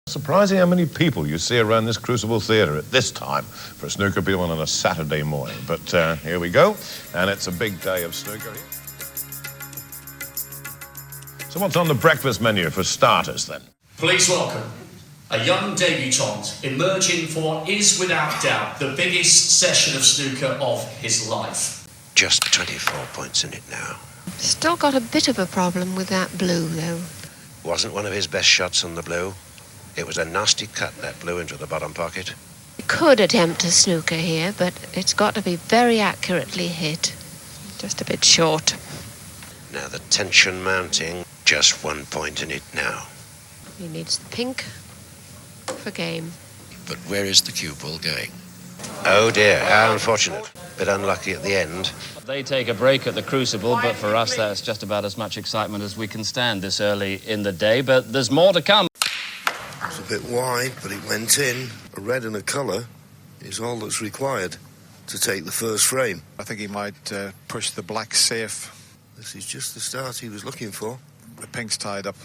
Surprising how many people you see around this Crucible Theatre at this time for a snooker people on a Saturday morning. But here we go, and it's a big day of snooker here. So what's on the breakfast menu for starters, then? Please welcome a young debutante emerging for what is, without doubt, the biggest session of snooker of his life. Just 24 points in it now. Still got a bit of a problem with that blue, though. Wasn't one of his best shots on the blue. It was a nasty cut that blew into the bottom pocket. Could attempt a snooker here, but it's got to be very accurately hit. Just a bit short. Now the tension mounting. Just 1 point in it now. He needs the pink for game. But where is the cue ball going? Oh dear, how unfortunate. Bit unlucky at the end. They take a break at the Crucible, but for us that's just about as much excitement as we can stand this early in the day. But there's more to come. It's a bit wide, but it went in. A red and a colour is all that's required to take the first frame. I think he might push the black safe. This is just the start he was looking for. The pink's tied up.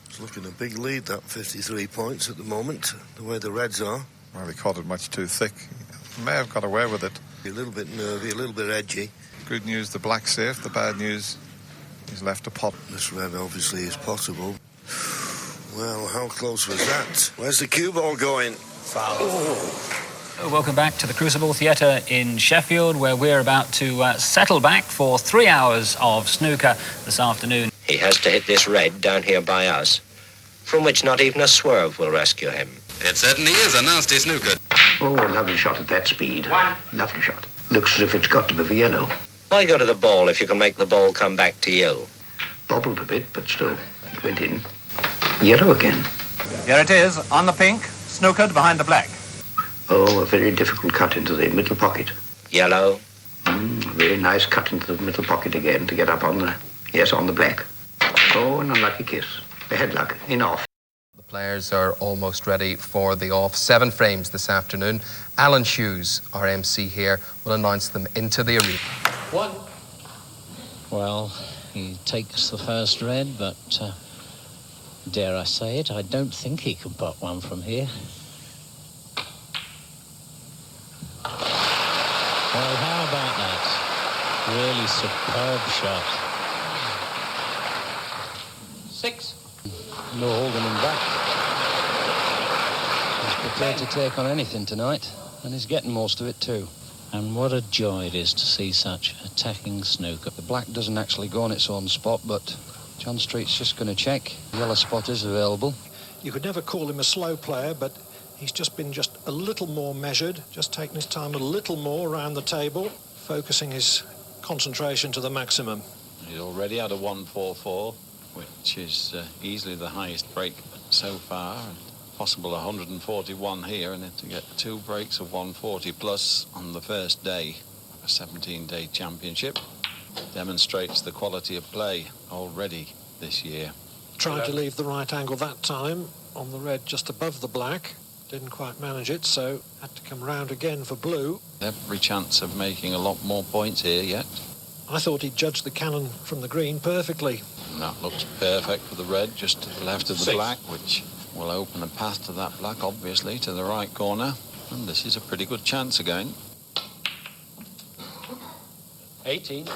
It's looking a big lead, that 53 points at the moment, the way the reds are. Well, he caught it much too thick. He may have got away with it. A little bit nervy, a little bit edgy. Good news, the black safe. The bad news, he's left a pot. This red obviously is possible. Well, how close was that? Where's the cue ball going? Foul. Oh. Welcome back to the Crucible Theatre in Sheffield, where we're about to settle back for 3 hours of snooker this afternoon. He has to hit this red down here by us, from which not even a swerve will rescue him. It certainly is a nasty snooker. Oh, a lovely shot at that speed. Lovely shot. Looks as if it's got to be for yellow. Why go to the ball if you can make the ball come back to you? Bobbled a bit, but still, it went in. Yellow again. Here it is, on the pink, snookered behind the black. Oh, a very difficult cut into the middle pocket. Yellow. Very nice cut into the middle pocket again to get up on the, yes, on the black. Oh, an unlucky kiss. A headlock, in off. The players are almost ready for the off. 7 frames this afternoon. Alan Hughes, our MC here, will announce them into the arena. One. Well, he takes the first red, but dare I say it, I don't think he can put one from here. Well, how about that? Really superb shot. 6. No holding him back. He's prepared to take on anything tonight, and he's getting most of it too. And what a joy it is to see such attacking snooker. The black doesn't actually go on its own spot, but John Street's just going to check. The yellow spot is available. You could never call him a slow player, but he's just been a little more measured, just taking his time a little more around the table, focusing his concentration to the maximum. He's already had a 144, which is easily the highest break so far. Possible 141 here, and to get 2 breaks of 140 plus on the first day of a 17-day championship demonstrates the quality of play already this year. Tried to leave the right angle that time on the red just above the black. Didn't quite manage it, so had to come round again for blue. Every chance of making a lot more points here yet. I thought he'd judged the cannon from the green perfectly. And that looks perfect for the red, just to the left of the black, which will open a path to that black, obviously, to the right corner. And this is a pretty good chance again. 18.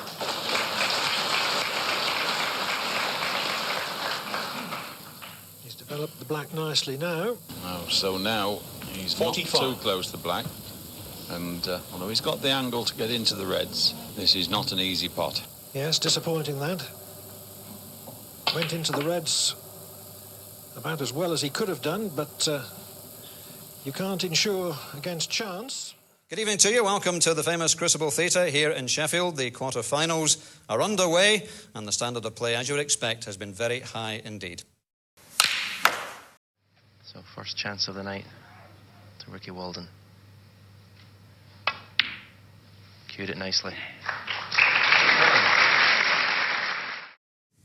He's developed the black nicely now. Oh, so now he's 45. Not too close to black. And although he's got the angle to get into the reds, this is not an easy pot. Yes, disappointing that. Went into the reds about as well as he could have done, but you can't insure against chance. Good evening to you. Welcome to the famous Crucible Theatre here in Sheffield. The quarter-finals are underway, and the standard of play, as you would expect, has been very high indeed. So first chance of the night to Ricky Walden. Cued it nicely.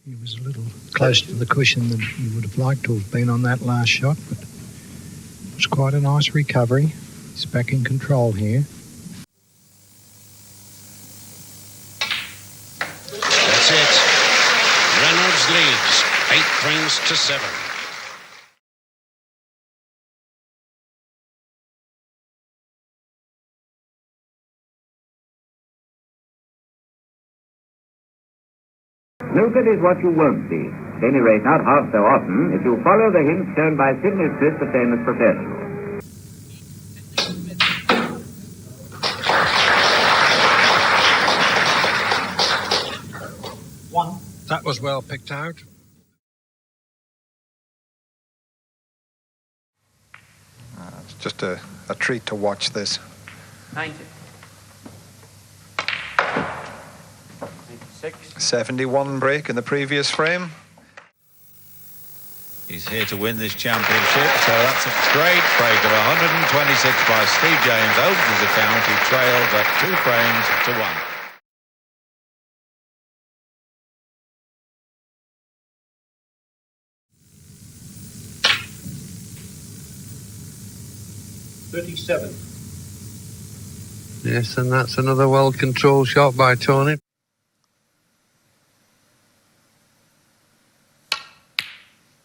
He was a little close to the cushion than he would have liked to have been on that last shot, but it was quite a nice recovery. He's back in control here. That's it. Reynolds leads 8 frames to 7. Snookered is what you won't see. At any rate, not half so often, if you follow the hints shown by Sidney Smith, the famous professional. That was well picked out. It's just a treat to watch this. 90. 96. 71 break in the previous frame. He's here to win this championship, so that's a great break of 126 by Steve James. Opens his account, he trails at 2 frames to 1. Yes, and that's another well-controlled shot by Tony.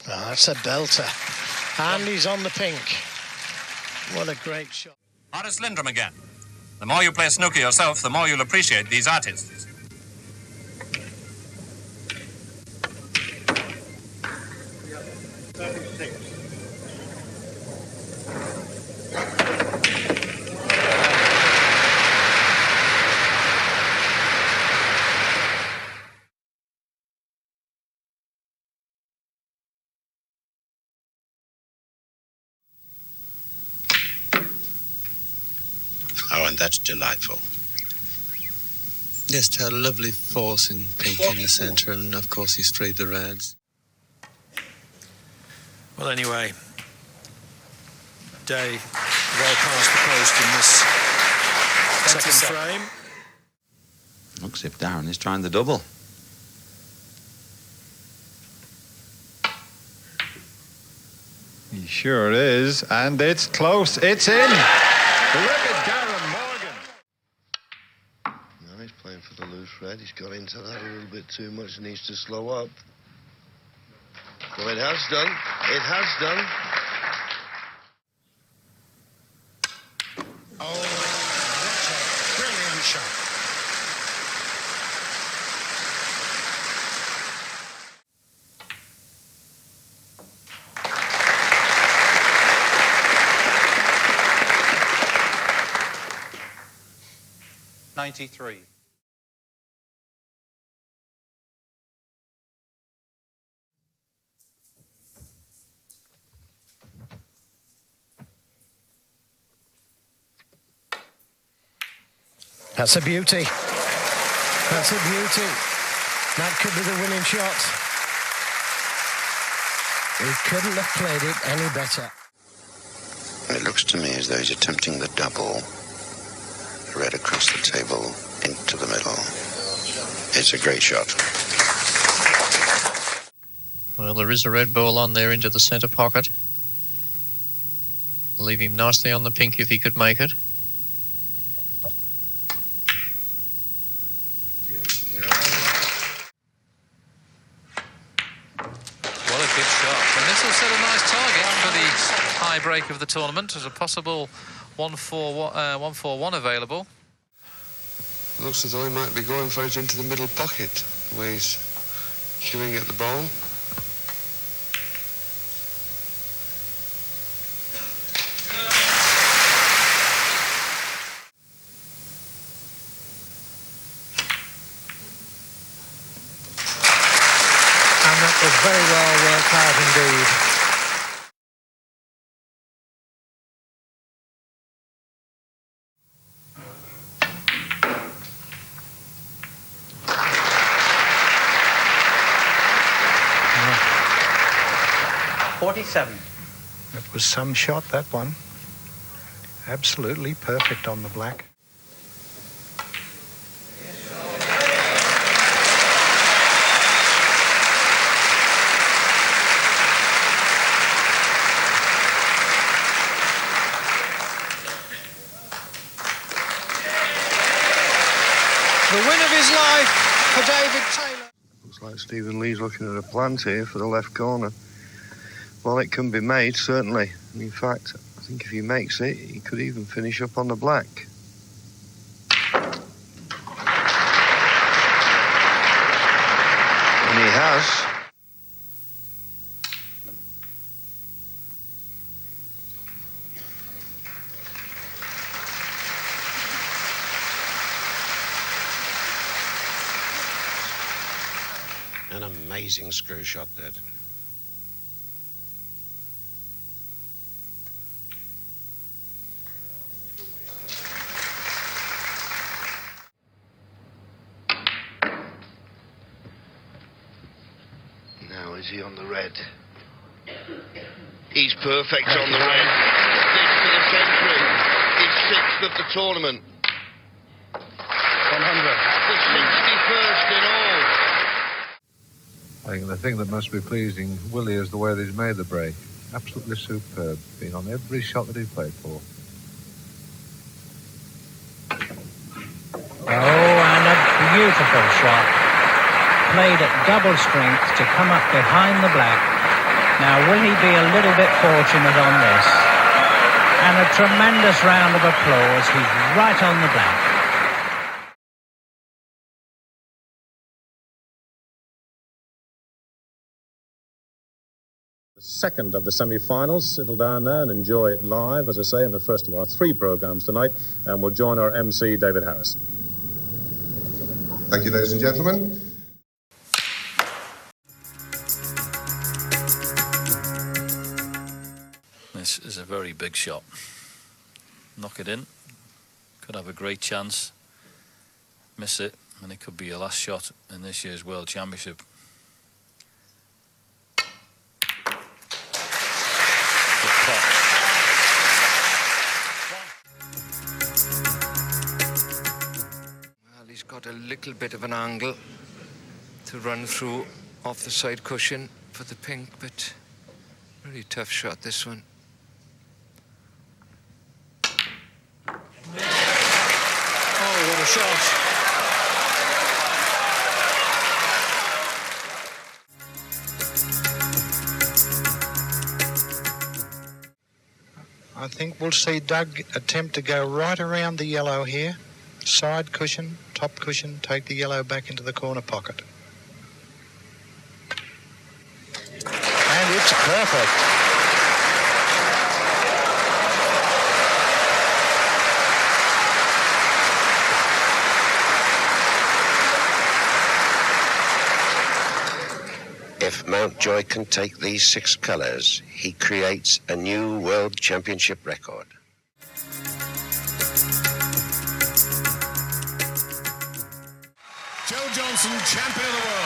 Oh, that's a belter. And he's on the pink. What a great shot. Horace Lindrum again. The more you play snooker yourself, the more you'll appreciate these artists. Oh, and that's delightful. Just a lovely force in pink in the centre, and of course he sprayed the reds. Well, anyway, Day well past the post in this second frame. Looks as if Darren is trying the double. He sure is, and it's close. It's in. Terrific, Darren Morgan. Now he's playing for the loose red. He's got into that a little bit too much. Needs to slow up. Well, it has done. It has done. Oh, that's a brilliant shot. '93. That's a beauty. That's a beauty. That could be the winning shot. He couldn't have played it any better. It looks to me as though he's attempting the double. Red across the table, into the middle. It's a great shot. Well, there is a red ball on there into the centre pocket. Leave him nicely on the pink if he could make it. What a good shot. And this will set a nice target for the high break of the tournament. There's a possible 1-4-1 available. Looks as though he might be going for it into the middle pocket, the way he's queuing at the ball. And that was very well worked out indeed. It was some shot, that one. Absolutely perfect on the black. The win of his life for David Taylor. Looks like Stephen Lee's looking at a plant here for the left corner. Well, it can be made, certainly. And in fact, I think if he makes it, he could even finish up on the black. An amazing screw shot, that. Now is he on the red? He's perfect on the red. Sixth for the century. He's sixth of the tournament. 100. The 61st in all. I think the thing that must be pleasing Willie is the way that he's made the break. Absolutely superb, being on every shot that he played for. Oh, and a beautiful shot. Played at double strength to come up behind the black. Now, will he be a little bit fortunate on this? And a tremendous round of applause. He's right on the black. The second of the semi-finals. Settle down now and enjoy it live, as I say, in the first of our 3 programmes tonight. And we'll join our MC, David Harris. Thank you, ladies and gentlemen. This is a very big shot. Knock it in. Could have a great chance. Miss it, and it could be your last shot in this year's World Championship. Well, he's got a little bit of an angle to run through off the side cushion for the pink, but really tough shot, this one. Oh, what a shot. I think we'll see Doug attempt to go right around the yellow here. Side cushion, top cushion, take the yellow back into the corner pocket. And it's perfect. If Mountjoy can take these 6 colours, he creates a new World Championship record. Joe Johnson, champion of the world.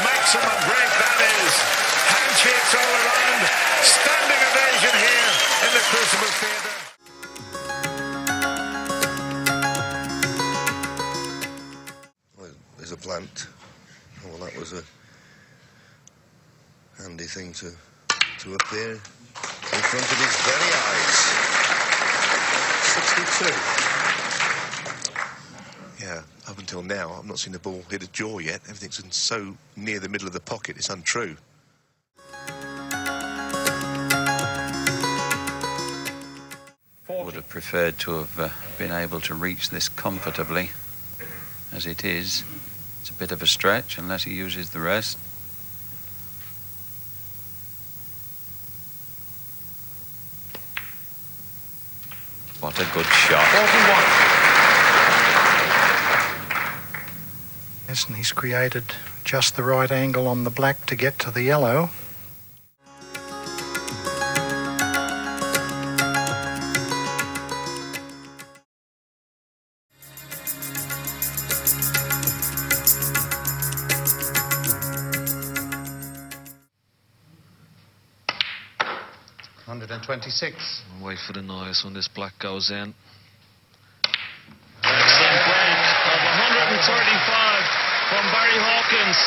Maximum break that is. Handshakes all around. Standing ovation here in the Crucible Theatre. Well, there's a plant. Oh, well, that was a handy thing to appear in front of his very eyes. 62. Yeah, up until now, I've not seen the ball hit a jaw yet. Everything's so near the middle of the pocket, it's untrue. Would have preferred to have been able to reach this comfortably. As it is, it's a bit of a stretch unless he uses the rest. What a good shot. 41. Yes, and he's created just the right angle on the black to get to the yellow. 126. We'll wait for the noise when this black goes in. Excellent break of 135 from Barry Hawkins.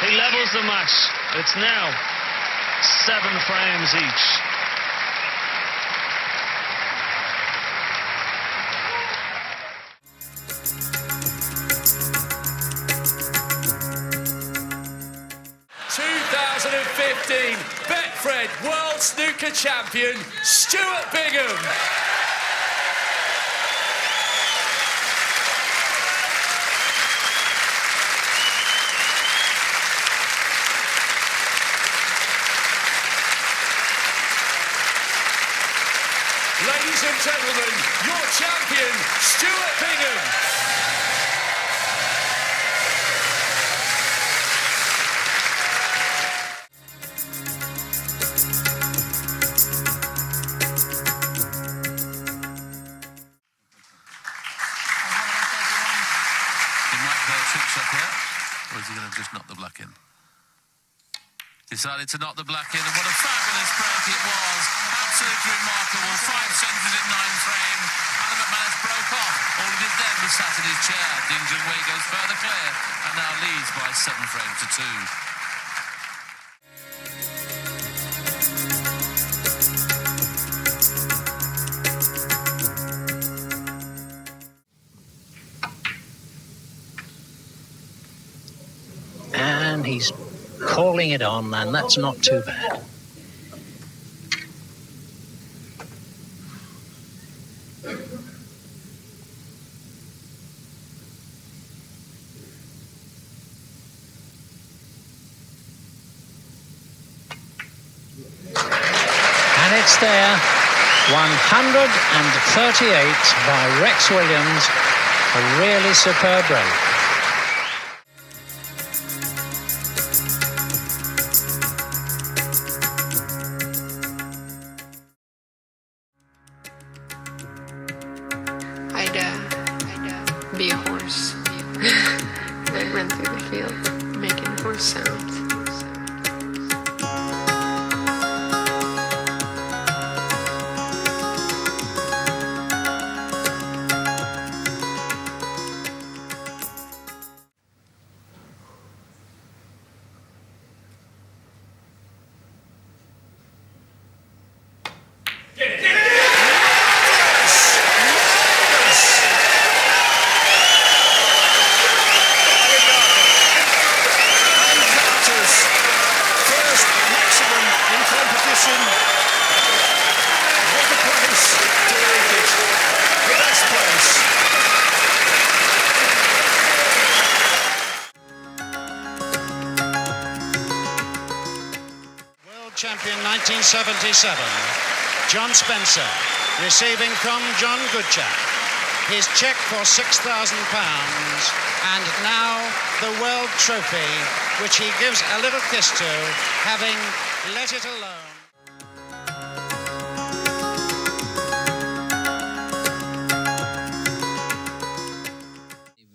He levels the match. It's now 7 frames each. Betfred World Snooker Champion, Stuart Bingham. Ladies and gentlemen, your champion, Stuart Bingham. Just knock the black in. Decided to knock the black in, and what a fabulous break it was. Absolutely remarkable. 5 centres in 9 frames. Alan McManus broke off. All he did then was sat in his chair. Ding Junhui goes further clear and now leads by 7 frames to 2. And he's calling it on, and that's not too bad. And it's there, 138 by Rex Williams, a really superb break. Be a horse. I'd run through the field, making horse sounds. Champion 1977, John Spencer, receiving from John Goodchap his cheque for £6,000 and now the World Trophy, which he gives a little kiss to, having let it alone.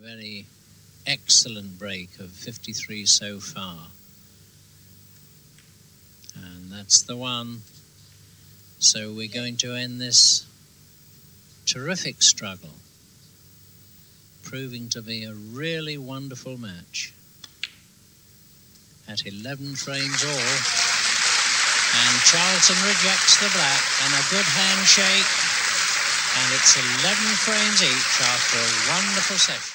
Very excellent break of 53 so far. And that's the one. So we're going to end this terrific struggle, proving to be a really wonderful match. At 11 frames all. And Charlton rejects the black, and a good handshake. And it's 11 frames each after a wonderful session.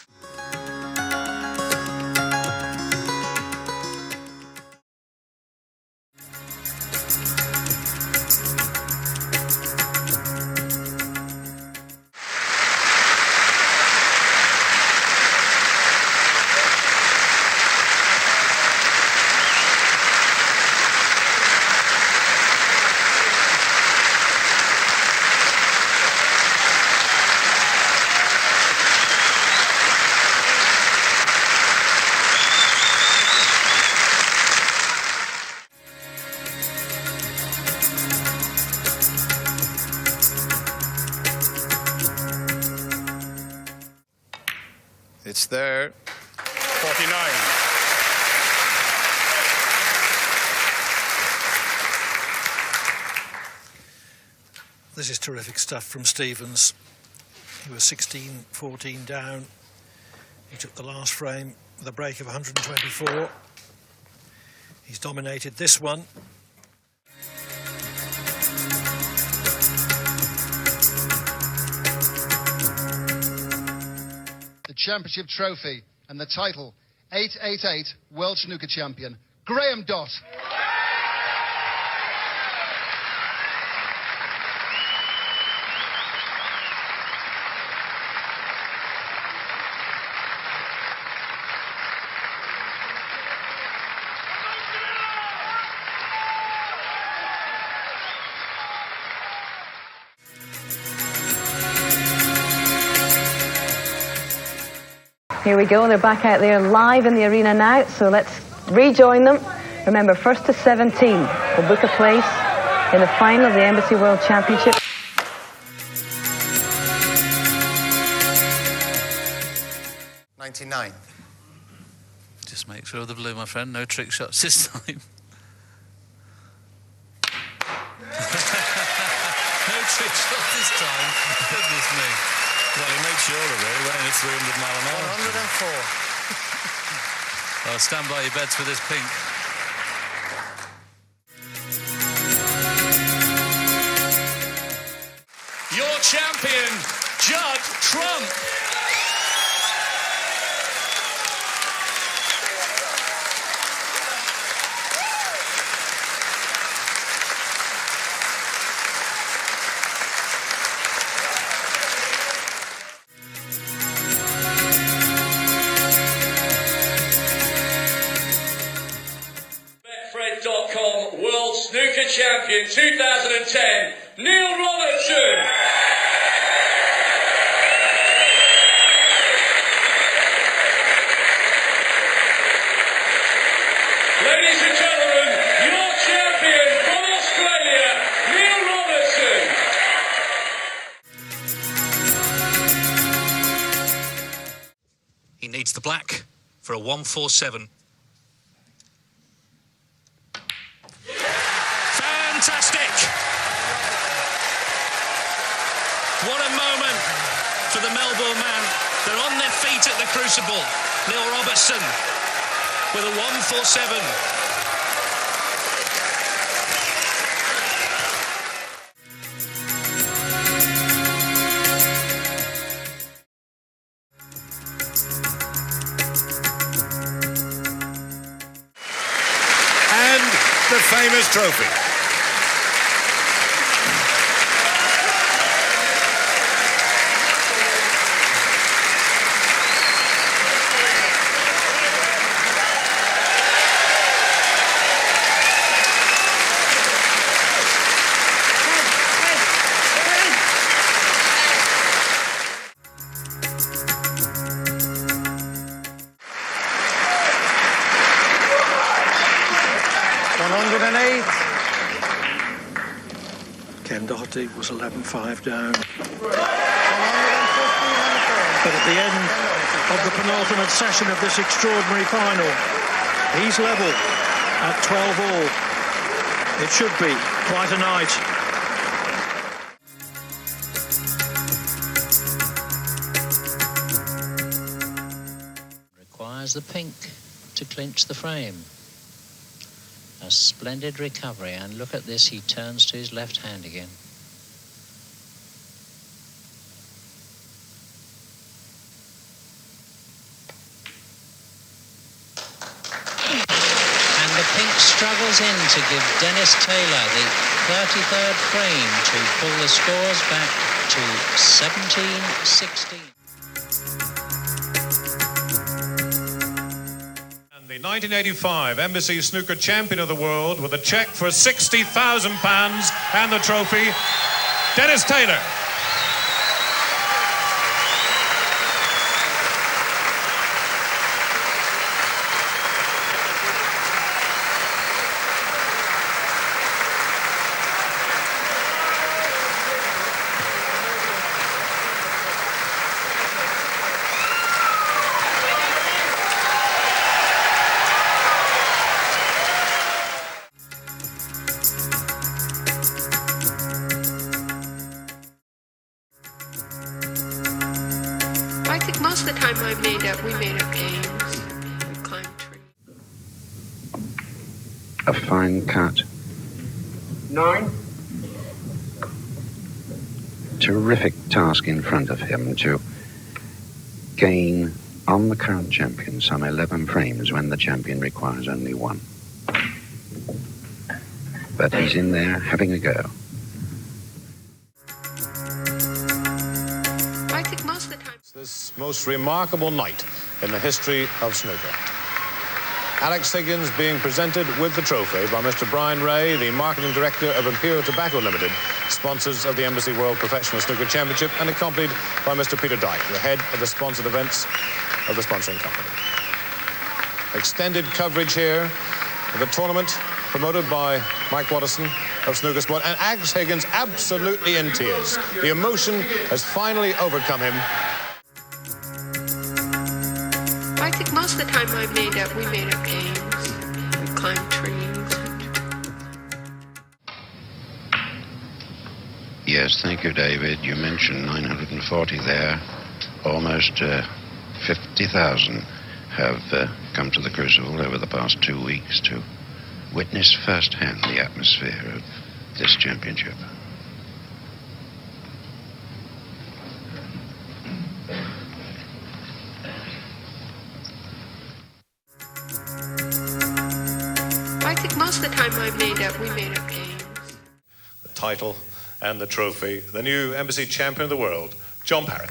It's there. 49. This is terrific stuff from Stevens. He was 16-14 down. He took the last frame with a break of 124. He's dominated this one. The championship trophy and the title 888 World Snooker Champion, Graham Dott. Here we go, they're back out there live in the arena now, so let's rejoin them. Remember, 1st to 17 will book a place in the final of the Embassy World Championship. '99. Just make sure of the blue, my friend. No trick shots this time. No trick shots this time. Goodness me. Well, he made sure of it. He went in at 300 mile an hour. 104. Well, stand by your bets for this pink. Your champion, Judd Trump. Betfred.com World Snooker Champion 2010, Neil Robertson. Ladies and gentlemen, your champion from Australia, Neil Robertson. He needs the black for a 147. Fantastic! What a moment for the Melbourne man. They're on their feet at the Crucible. Neil Robertson with a 147. And the famous trophy. Ken Doherty was 11-5 down. But at the end of the penultimate session of this extraordinary final, he's level at 12 all. It should be quite a night. Requires the pink to clinch the frame. A splendid recovery, and look at this, he turns to his left hand again. And the pink struggles in to give Dennis Taylor the 33rd frame to pull the scores back to 17-16. The 1985 Embassy Snooker Champion of the World with a cheque for £60,000 and the trophy, Dennis Taylor. the time we made up games. We climbed trees. A fine cut. 9. Terrific task in front of him to gain on the current champion some 11 frames when the champion requires only 1. But he's in there having a go. I think most of the time. This most remarkable night in the history of snooker. Alex Higgins being presented with the trophy by Mr. Brian Ray, the marketing director of Imperial Tobacco Limited, sponsors of the Embassy World Professional Snooker Championship, and accompanied by Mr. Peter Dyke, the head of the sponsored events of the sponsoring company. Extended coverage here of the tournament promoted by Mike Watterson of Snooker Sport, and Alex Higgins absolutely in tears. The emotion has finally overcome him. I think most of the time we made up games. We climbed trees. Yes, thank you, David. You mentioned 940 there. Almost 50,000 have come to the Crucible over the past 2 weeks to witness firsthand the atmosphere of this championship. I think most of the time we made up games. The title and the trophy, the new Embassy Champion of the World, John Parrott.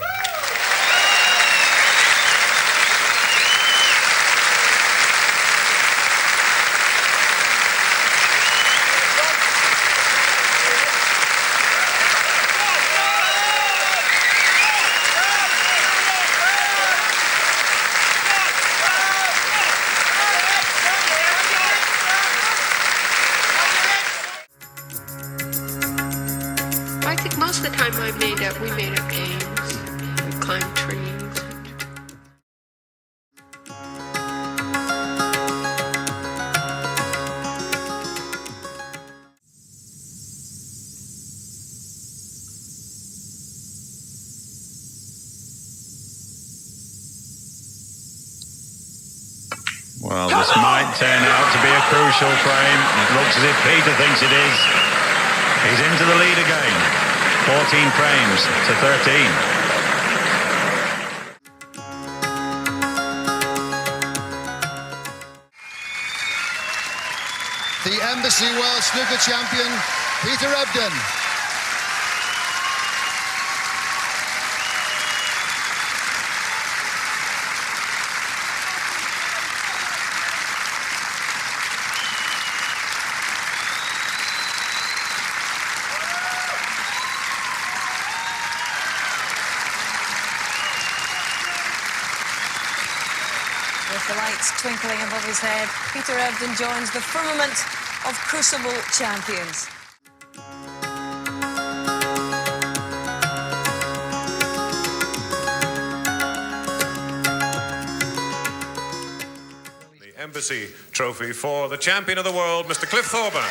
I think most of the time we made up games. We climbed trees. Well, this might turn out to be a crucial frame. It looks as if Peter thinks it is. He's into the lead again. 14 frames to 13. The Embassy World Snooker Champion, Peter Ebdon. With the lights twinkling above his head, Peter Ebdon joins the firmament of Crucible champions. The Embassy Trophy for the Champion of the World, Mr. Cliff Thorburn.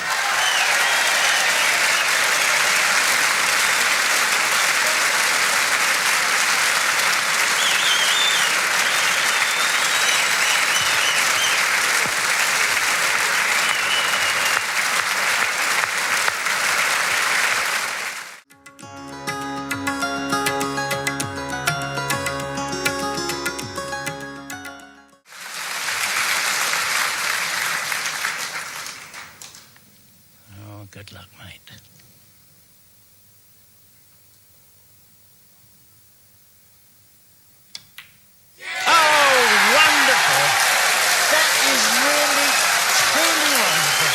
Good luck, mate. Oh, wonderful. That is really, truly wonderful.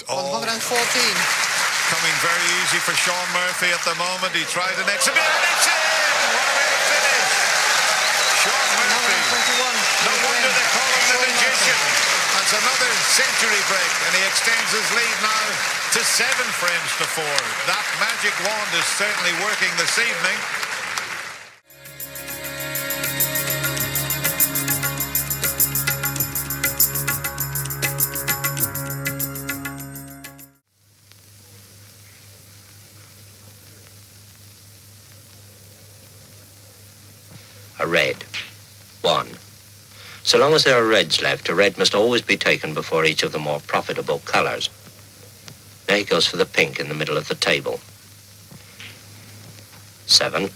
114. Coming very easy for Shaun Murphy at the moment. He tried an exhibition. It's in! What a way to finish! Shaun Murphy. No wonder they call him the magician. That's another century break, and he extends his lead now to 7 frames to 4. That magic wand is certainly working this evening. A red. 1. So long as there are reds left, a red must always be taken before each of the more profitable colours. Now he goes for the pink in the middle of the table. 7.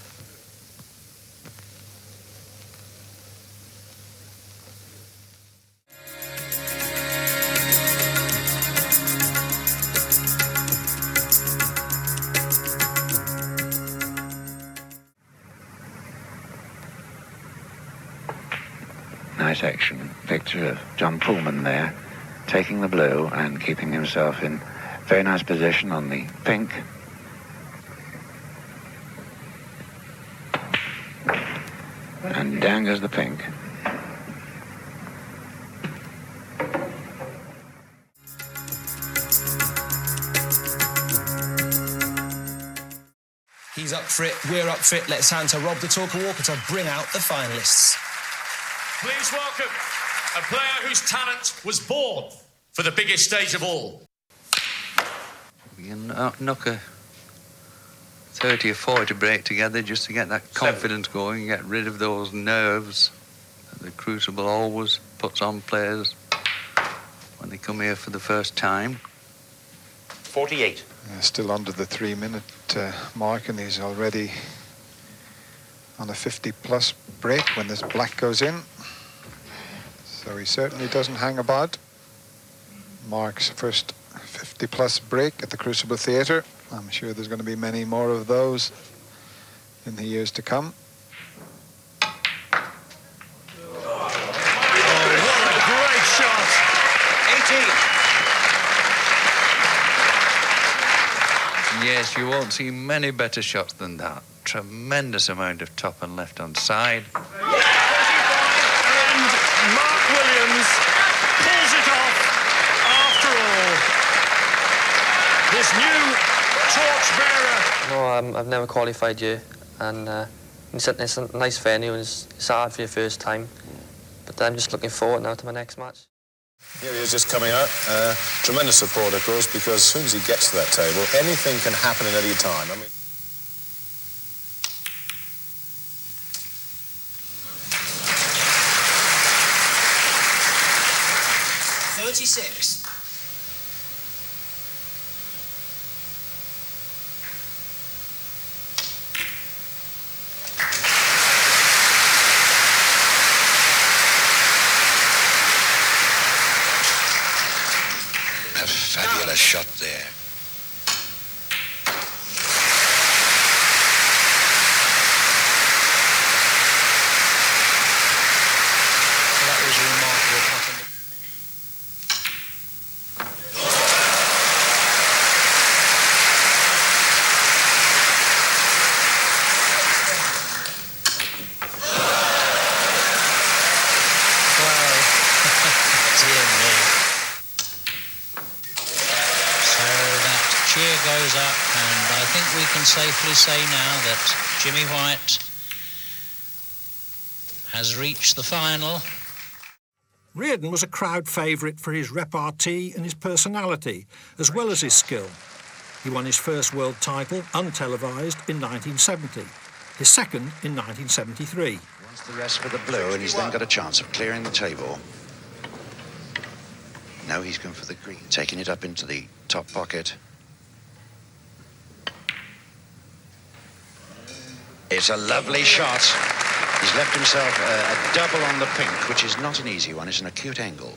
Nice action. Victor John Pullman there, taking the blue and keeping himself in very nice position on the pink. And down goes the pink. He's up for it, we're up for it. Let's hand to Rob the Talker Walker to bring out the finalists. Please welcome a player whose talent was born for the biggest stage of all. You can knock a 30 or 40 break together just to get that confidence going, get rid of those nerves that the Crucible always puts on players when they come here for the first time. 48. Still under the 3-minute mark, and he's already on a 50-plus break when this black goes in. So he certainly doesn't hang about. Mark's first 50-plus break at the Crucible Theatre. I'm sure there's going to be many more of those in the years to come. Oh, what a great shot! 18. Yes, you won't see many better shots than that. Tremendous amount of top and left-hand side. Mark Williams pulls it off after all. This new torchbearer. No, I've never qualified here, and it's a nice venue, and it's hard for your first time. But I'm just looking forward now to my next match. Here he is just coming out. Tremendous support, of course, because as soon as he gets to that table, anything can happen at any time. I mean. 36. A fabulous shot there. That was a remarkable pattern. Cheer goes up, and I think we can safely say now that Jimmy White has reached the final. Reardon was a crowd favourite for his repartee and his personality, as well as his skill. He won his first world title, untelevised, in 1970, his second in 1973. Wants the rest for the blue, and he's then got a chance of clearing the table. Now he's going for the green, taking it up into the top pocket. It's a lovely shot. He's left himself a double on the pink, which is not an easy one. It's an acute angle.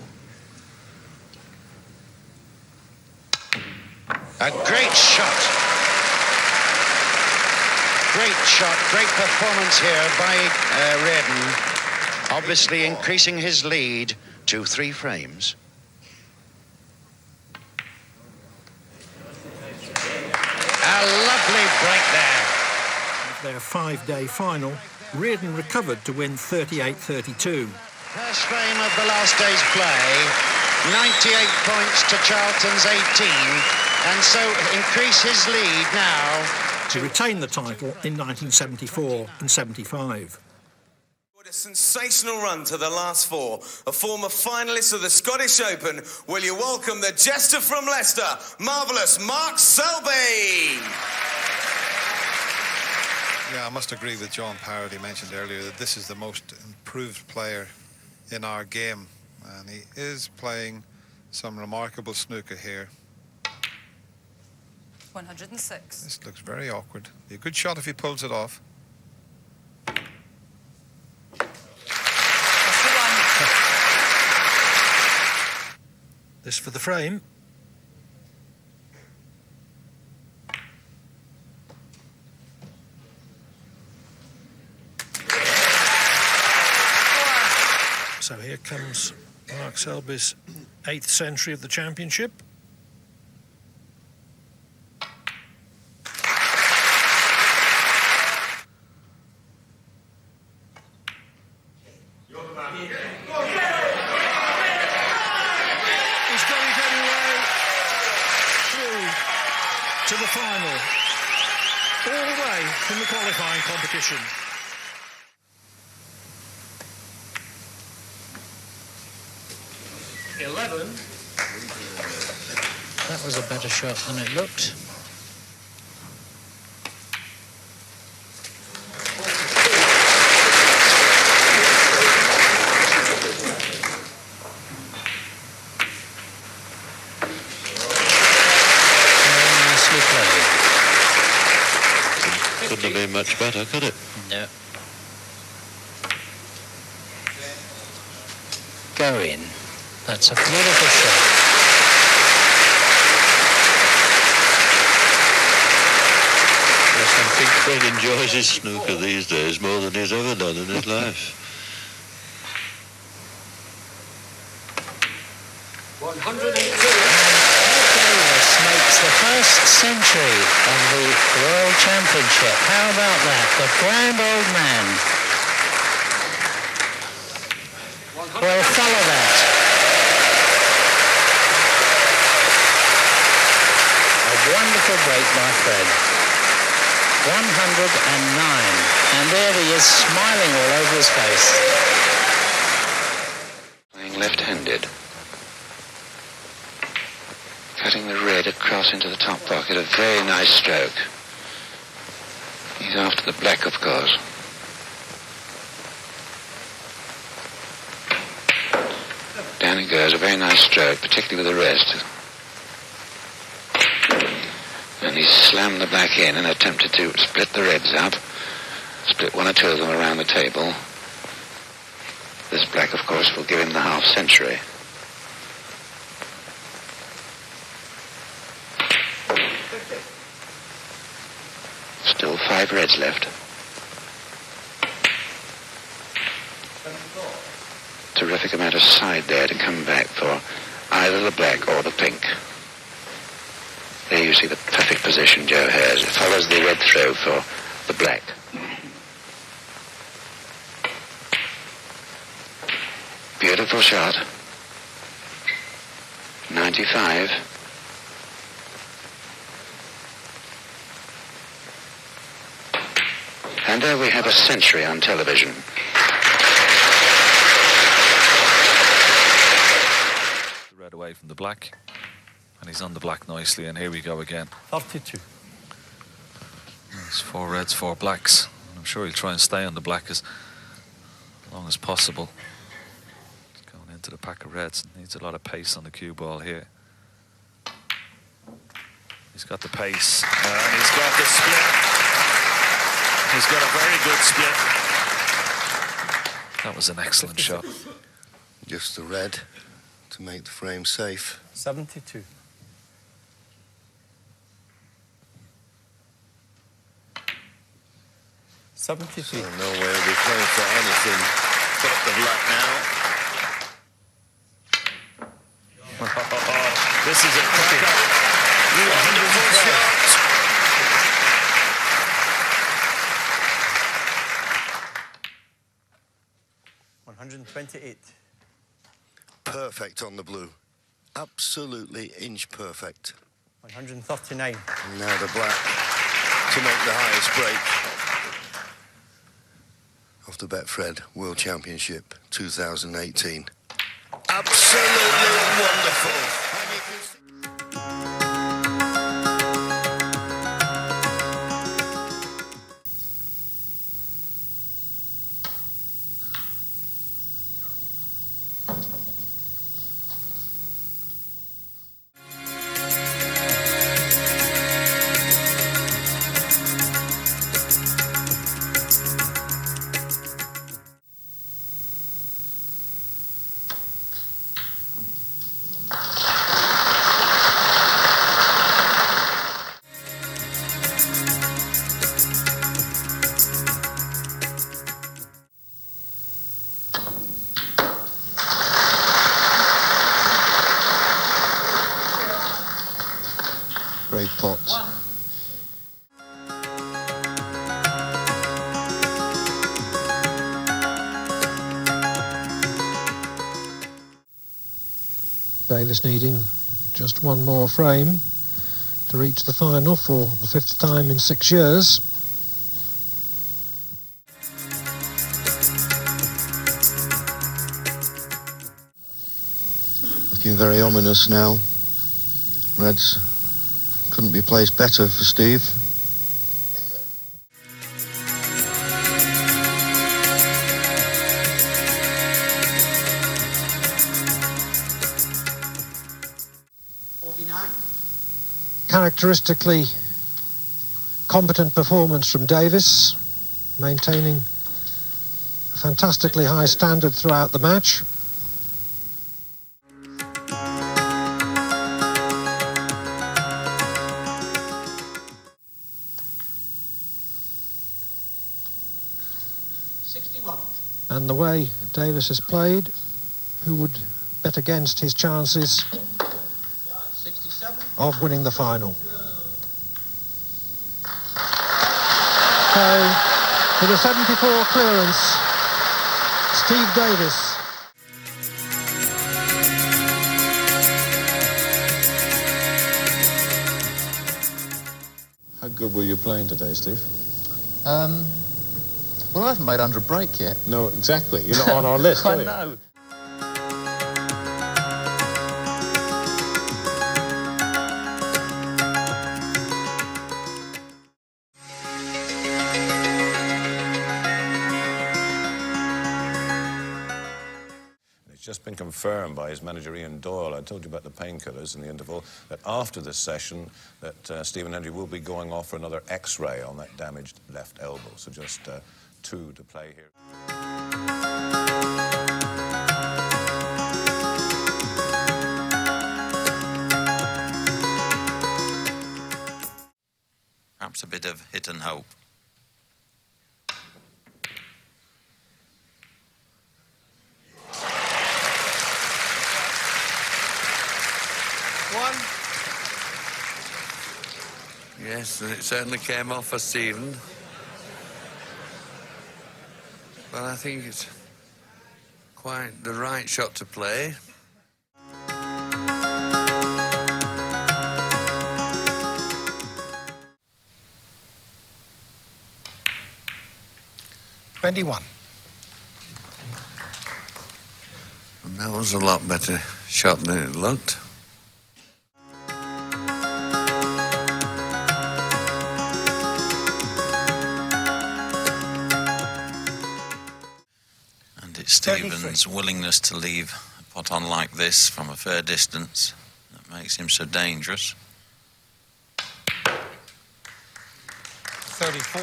A great shot. Great shot, great performance here by Reardon. Obviously increasing his lead to 3 frames. A lovely break there. Their 5-day final, Reardon recovered to win 38-32. First frame of the last day's play, 98 points to Charlton's 18, and so increase his lead now. To retain the title in 1974 and 75. What a sensational run to the last four. A former finalist of the Scottish Open. Will you welcome the jester from Leicester, marvellous Mark Selby. Yeah, I must agree with John Parrott. He mentioned earlier that this is the most improved player in our game, and he is playing some remarkable snooker here. 106. This looks very awkward. Be a good shot if he pulls it off. This for the frame. So here comes Mark Selby's 8th century of the championship. He's got it anyway. Through to the final. All the way from the qualifying competition. That was a better shot than it looked. Nicely played. Couldn't have been much better, could it? No. Go in. That's a beautiful shot. Yes, I think Fred enjoys his snooker these days more than he's ever done in his life. 102. Davis makes the first century of the World Championship. How about that? The grand old man. Well, follow that. A wonderful break by Fred. 109. And there he is, smiling all over his face. Playing left-handed. Cutting the red across into the top pocket. A very nice stroke. He's after the black, of course. Down it goes. A very nice stroke, particularly with the rest. And he slammed the black in and attempted to split the reds up. Split one or two of them around the table. This black, of course, will give him the half century. Still 5 reds left. Terrific amount of side there to come back for either the black or the pink. There you see the perfect position Joe has. It follows the red throw for the black. Beautiful shot. 95. And there we have a century on television. The red away from the black. And he's on the black nicely, and here we go again. 32. It's 4 reds, 4 blacks. I'm sure he'll try and stay on the black as long as possible. He's going into the pack of reds. Needs a lot of pace on the cue ball here. He's got the pace, and he's got the split. He's got a very good split. That was an excellent shot. Just the red to make the frame safe. 72. So no way we'll be playing for anything but the black now. This is a cracker. Wonderful shot. 128. Perfect on the blue. Absolutely inch perfect. 139. And now the black to make the highest break of the Betfred World Championship 2018. Absolutely wonderful. Great pot. Davis needing just one more frame to reach the final for the 5th time in 6 years. Looking very ominous now. Reds couldn't be placed better for Steve. Characteristically competent performance from Davis, maintaining a fantastically high standard throughout the match. And the way Davis has played, who would bet against his chances of winning the final? So, with a 74 clearance, Steve Davis. How good were you playing today, Steve? Well, I haven't made under break yet. No, exactly. You're not on our list, are you? I know. It's just been confirmed by his manager Ian Doyle. I told you about the painkillers in the interval, that after this session that Stephen Hendry will be going off for another X-ray on that damaged left elbow. So just 2 to play here. Perhaps a bit of hit and hope. Yes, it certainly came off for Stephen. But I think it's quite the right shot to play. And that was a lot better shot than it looked. Stephen's willingness to leave a pot on like this from a fair distance that makes him so dangerous. 34.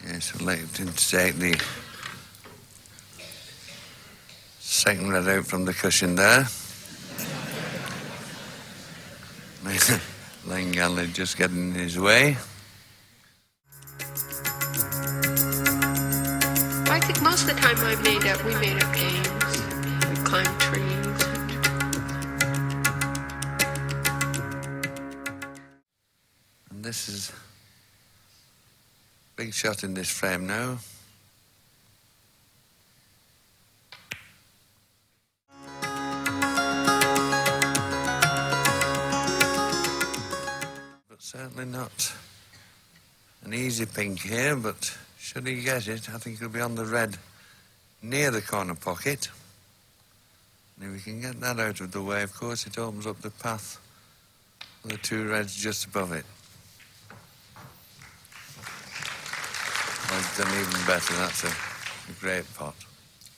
Yes, elected to take the second red out from the cushion there. Langaley just getting in his way. I think most of the time we made up games. We climbed trees. And this is a big shot in this frame now. But certainly not an easy pink here, but should he get it, I think he'll be on the red near the corner pocket. And if we can get that out of the way, of course, it opens up the path for the two reds just above it. Well, he's done even better. That's a great pot.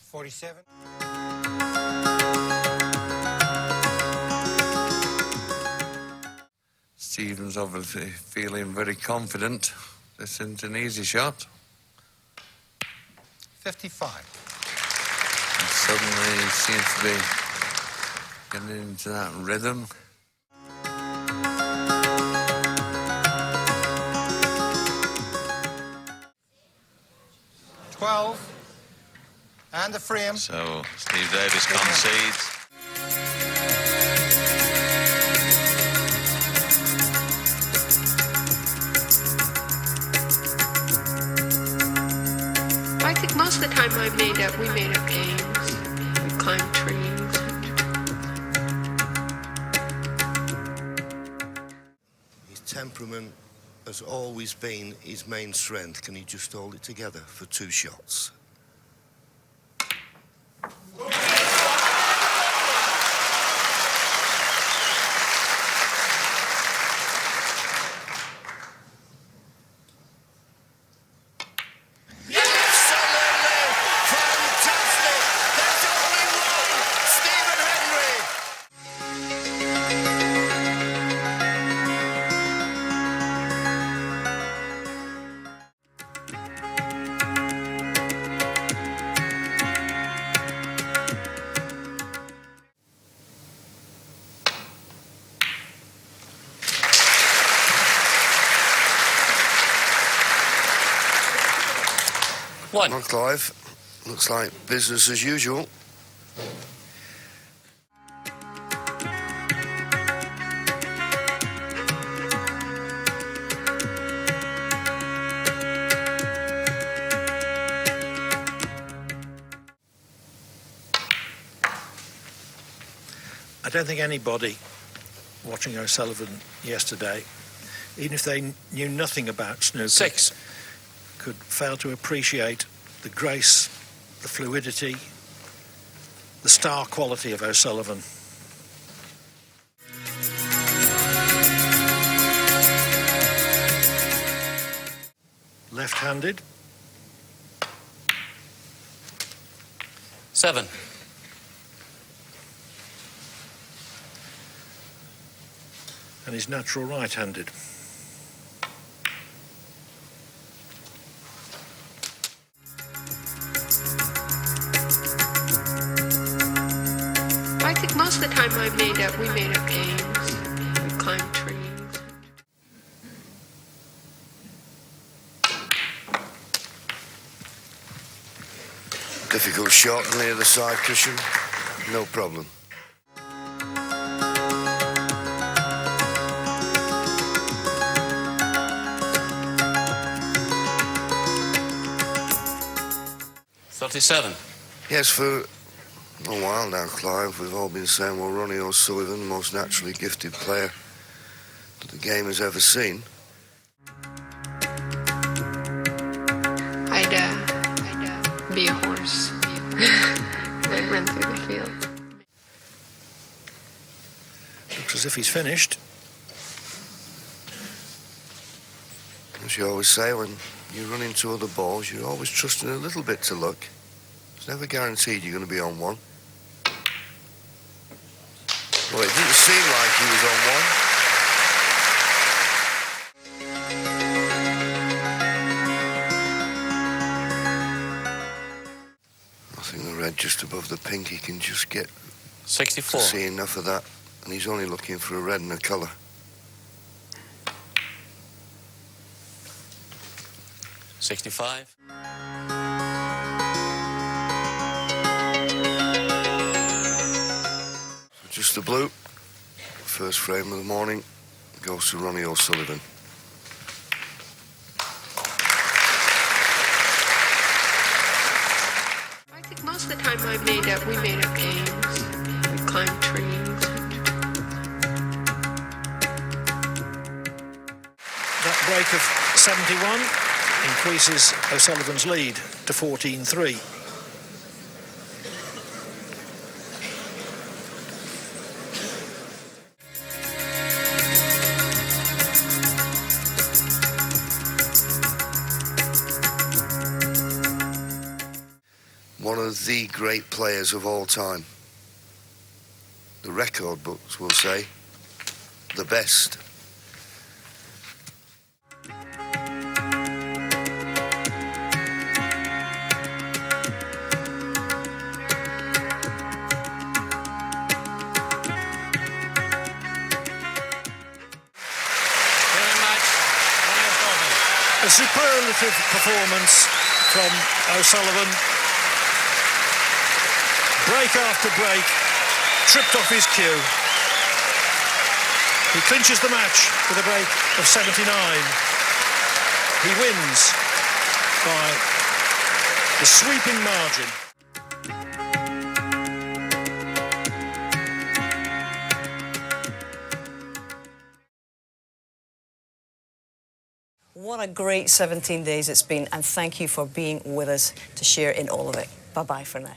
47. Stevens obviously feeling very confident. This isn't an easy shot. 55. And suddenly he seems to be getting into that rhythm. And the frame. So Steve Davis concedes. I think most of the time we made up games. We climbed trees. His temperament has always been his main strength. Can he just hold it together for two shots? One. Well, Clive, looks like business as usual. I don't think anybody watching O'Sullivan yesterday, even if they knew nothing about snooker, 6, could fail to appreciate the grace, the fluidity, the star quality of O'Sullivan. Left-handed. 7, And he's natural right-handed. I think most of the time we made up games. We climbed trees. Difficult shot near the side cushion. No problem. .37. Yes, for a while now, Clive, we've all been saying, well, Ronnie O'Sullivan, the most naturally gifted player that the game has ever seen. I'd be a horse. I'd run through the field. Looks as if he's finished. As you always say, when you run into other balls, you're always trusting a little bit to luck. It's never guaranteed you're going to be on one. Well, it didn't seem like he was on one. I think the red just above the pink, he can just get 64. to see enough of that. And he's only looking for a red and a colour. .65. Just the blue. First frame of the morning goes to Ronnie O'Sullivan. We made up games. We climbed trees. That break of 71 increases O'Sullivan's lead to 14-3. One of the great players of all time. The record books will say the best. A superlative performance from O'Sullivan. Break after break, tripped off his cue. He clinches the match with a break of 79. He wins by the sweeping margin. What a great 17 days it's been, and thank you for being with us to share in all of it. Bye-bye for now.